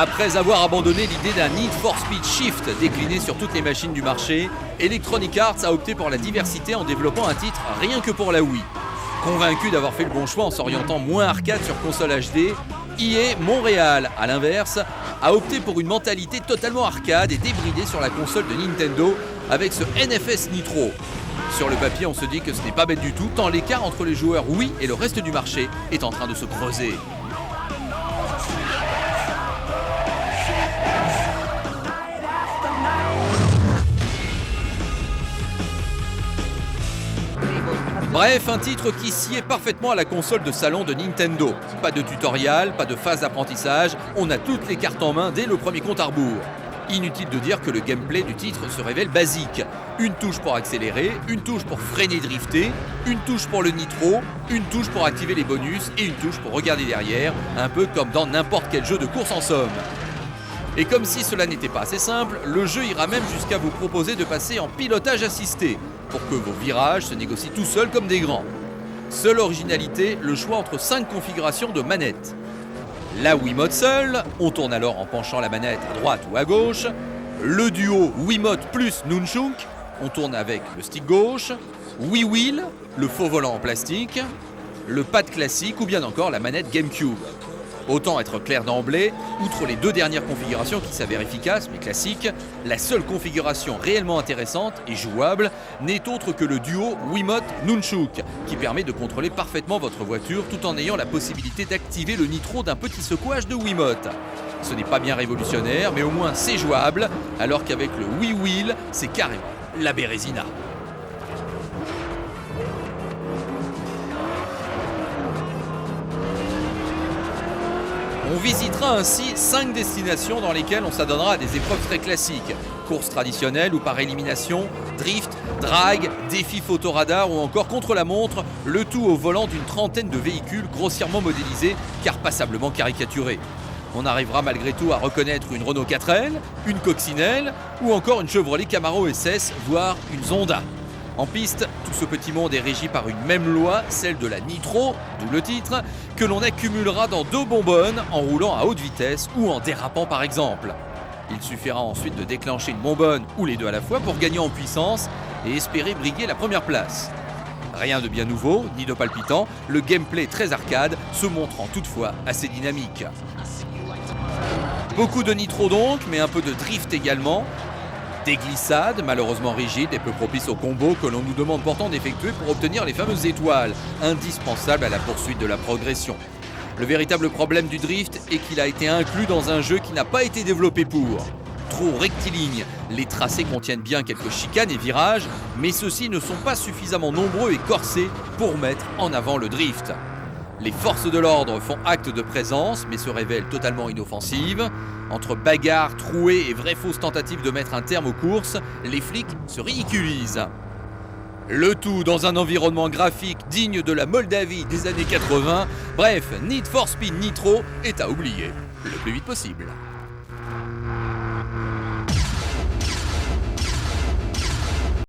Après avoir abandonné l'idée d'un Need for Speed Shift décliné sur toutes les machines du marché, Electronic Arts a opté pour la diversité en développant un titre rien que pour la Wii. Convaincu d'avoir fait le bon choix en s'orientant moins arcade sur console HD, EA Montréal, à l'inverse, a opté pour une mentalité totalement arcade et débridée sur la console de Nintendo avec ce NFS Nitro. Sur le papier, on se dit que ce n'est pas bête du tout, tant l'écart entre les joueurs Wii et le reste du marché est en train de se creuser. Bref, un titre qui sied parfaitement à la console de salon de Nintendo. Pas de tutoriel, pas de phase d'apprentissage, on a toutes les cartes en main dès le premier compte à rebours. Inutile de dire que le gameplay du titre se révèle basique. Une touche pour accélérer, une touche pour freiner et drifter, une touche pour le nitro, une touche pour activer les bonus et une touche pour regarder derrière, un peu comme dans n'importe quel jeu de course en somme. Et comme si cela n'était pas assez simple, le jeu ira même jusqu'à vous proposer de passer en pilotage assisté, pour que vos virages se négocient tout seuls comme des grands. Seule originalité, le choix entre 5 configurations de manettes. La Wiimote seule, on tourne alors en penchant la manette à droite ou à gauche. Le duo Wiimote plus Nunchuk, on tourne avec le stick gauche. Wii Wheel, le faux volant en plastique. Le pad classique ou bien encore la manette GameCube. Autant être clair d'emblée, outre les 2 dernières configurations qui s'avèrent efficaces mais classiques, la seule configuration réellement intéressante et jouable n'est autre que le duo Wiimote Nunchuk, qui permet de contrôler parfaitement votre voiture tout en ayant la possibilité d'activer le nitro d'un petit secouage de Wiimote. Ce n'est pas bien révolutionnaire, mais au moins c'est jouable, alors qu'avec le Wii Wheel, c'est carrément la bérésina. On visitera ainsi 5 destinations dans lesquelles on s'adonnera à des épreuves très classiques. Courses traditionnelles ou par élimination, drift, drag, défi photoradar ou encore contre-la-montre, le tout au volant d'une trentaine de véhicules grossièrement modélisés car passablement caricaturés. On arrivera malgré tout à reconnaître une Renault 4L, une Coccinelle ou encore une Chevrolet Camaro SS, voire une Zonda. En piste, tout ce petit monde est régi par une même loi, celle de la nitro, d'où le titre, que l'on accumulera dans 2 bonbonnes en roulant à haute vitesse ou en dérapant par exemple. Il suffira ensuite de déclencher une bonbonne ou les 2 à la fois pour gagner en puissance et espérer briguer la première place. Rien de bien nouveau, ni de palpitant, le gameplay très arcade se montrant toutefois assez dynamique. Beaucoup de nitro donc, mais un peu de drift également. Des glissades, malheureusement rigides et peu propices aux combos que l'on nous demande pourtant d'effectuer pour obtenir les fameuses étoiles, indispensables à la poursuite de la progression. Le véritable problème du drift est qu'il a été inclus dans un jeu qui n'a pas été développé pour. Trop rectiligne, les tracés contiennent bien quelques chicanes et virages, mais ceux-ci ne sont pas suffisamment nombreux et corsés pour mettre en avant le drift. Les forces de l'ordre font acte de présence, mais se révèlent totalement inoffensives. Entre bagarres, trouées et vraies fausses tentatives de mettre un terme aux courses, les flics se ridiculisent. Le tout dans un environnement graphique digne de la Moldavie des années 80. Bref, Need for Speed Nitro est à oublier le plus vite possible.